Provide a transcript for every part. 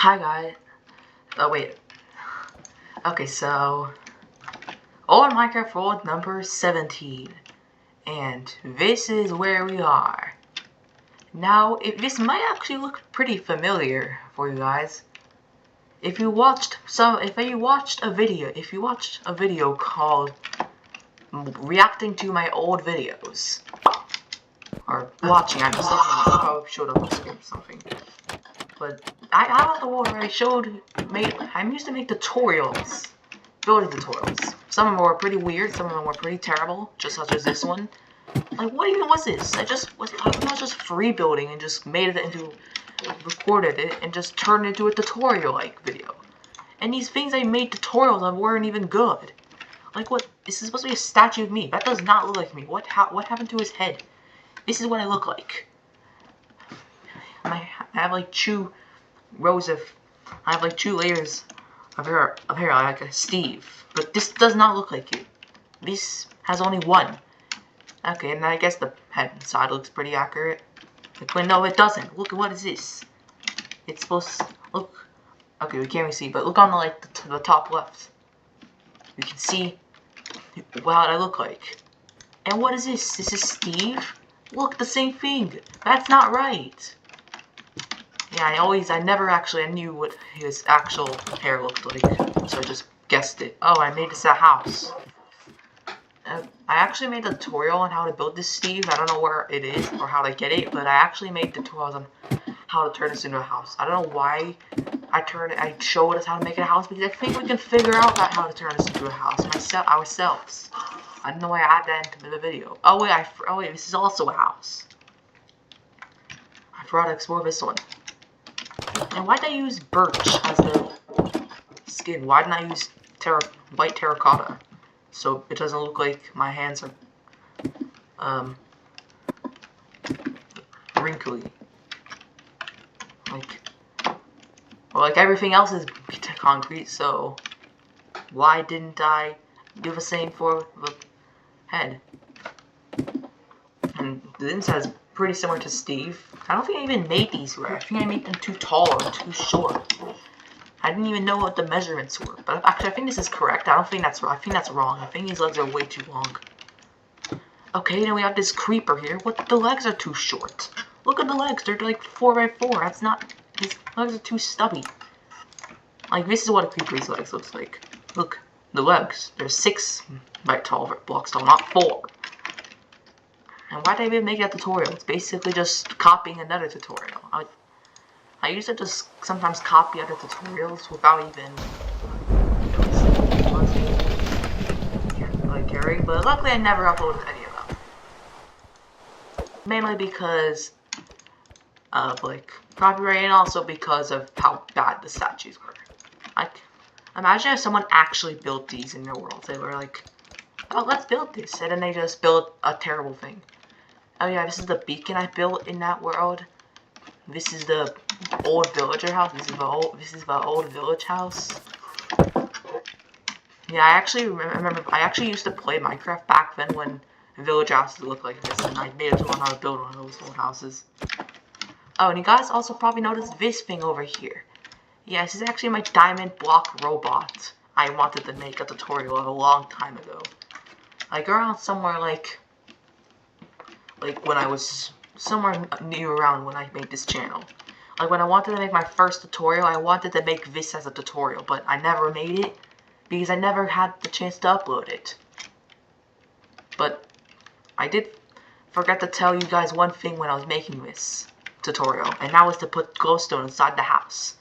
Hi guys. Oh wait. Okay, so on Minecraft World number 17, and this is where we are. Now, this might actually look pretty familiar for you guys. If you watched a video called reacting to my old videos, or watching, I probably showed up on screen or something. But I don't know where I used to make tutorials, building tutorials. Some of them were pretty weird, some of them were pretty terrible, just such as this one. Like, what even was this? I was just free building and just recorded it and just turned it into a tutorial-like video. And these things I made tutorials of weren't even good. Like, what? This is supposed to be a statue of me. That does not look like me. What happened to his head? This is what I look like. I have like two layers of hair like a Steve. But this does not look like you. This has only one. Okay, and I guess the head side looks pretty accurate. Like, but no, it doesn't. Look, what is this? It's supposed to look. Okay, we can't really see, but look on the top left. You can see what I look like. And what is this? This is Steve? Look, the same thing. That's not right. Yeah, I knew what his actual hair looked like, so I just guessed it. Oh, I made this a house. I actually made a tutorial on how to build this Steve. I don't know where it is or how to get it, but I actually made tutorials on how to turn this into a house. I don't know why I showed us how to make it a house, because I think we can figure out how to turn this into a house ourselves. I don't know why I added that into the video. Oh wait, this is also a house. I forgot to explore this one. And why did I use birch as the skin? Why didn't I use white terracotta? So it doesn't look like my hands are wrinkly. Like everything else is concrete, so why didn't I do the same for the head? And the inside is pretty similar to Steve. I don't think I even made these right. I think I made them too tall or too short. I didn't even know what the measurements were. But actually, I think this is correct. I don't think that's right. I think that's wrong. I think these legs are way too long. Okay, now we have this creeper here. The legs are too short. Look at the legs. They're like 4x4. That's not... These legs are too stubby. Like, this is what a creeper's legs looks like. Look, the legs. They're 6 by 12 blocks tall, not 4. And why did I even make that tutorial? It's basically just copying another tutorial. I used to just sometimes copy other tutorials without even caring, but luckily I never uploaded any of them. Mainly because of copyright, and also because of how bad the statues were. Imagine if someone actually built these in their world. They were like, oh, let's build this, and then they just built a terrible thing. Oh yeah, this is the beacon I built in that world. This is the old villager house. This is the old village house. Yeah, I actually used to play Minecraft back then when village houses looked like this, and I made a tutorial on how to build one of those old houses. Oh, and you guys also probably noticed this thing over here. Yeah, this is actually my diamond block robot. I wanted to make a tutorial of a long time ago. Like around somewhere like when I was somewhere near around when I made this channel. Like when I wanted to make my first tutorial, I wanted to make this as a tutorial, but I never made it because I never had the chance to upload it. But I did forget to tell you guys one thing when I was making this tutorial, and that was to put glowstone inside the house.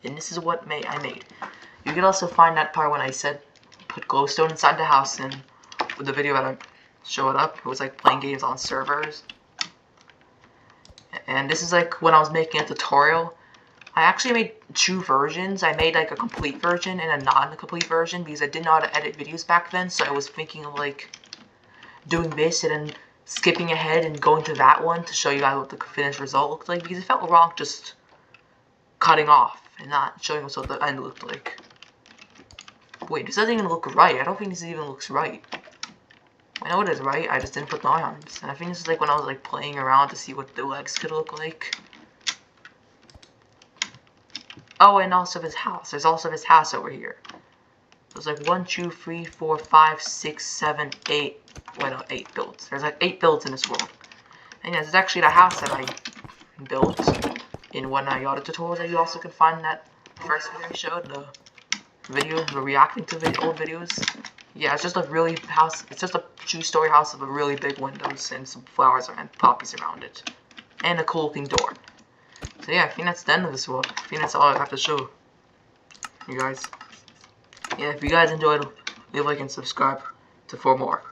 And this is what I made. You can also find that part when I said put glowstone inside the house, and with the video that I showed up, it was like playing games on servers. And this is like when I was making a tutorial. I actually made 2 versions. I made like a complete version and a non-complete version because I didn't know how to edit videos back then, so I was thinking of like doing this and then skipping ahead and going to that one to show you guys what the finished result looked like, because it felt wrong just cutting off and not showing us what the end looked like. Wait, this doesn't even look right. I don't think this even looks right. I know it is right, I just didn't put the arms. And I think this is like when I was like playing around to see what the legs could look like. Oh, and also his house. There's also his house over here. There's like 1, 2, 3, 4, 5, 6, 7, 8. Wait, no, 8 builds. There's like 8 builds in this world. And yes, it's actually the house that I built in one of my other tutorials that you also can find in that first video I showed. The reacting to old videos. Yeah, it's just a really house. It's just a 2-story house with a really big windows and some flowers and poppies around it, and a cool looking door. So yeah, I think that's the end of this world. I think that's all I have to show you guys. Yeah, if you guys enjoyed, leave a like and subscribe for more.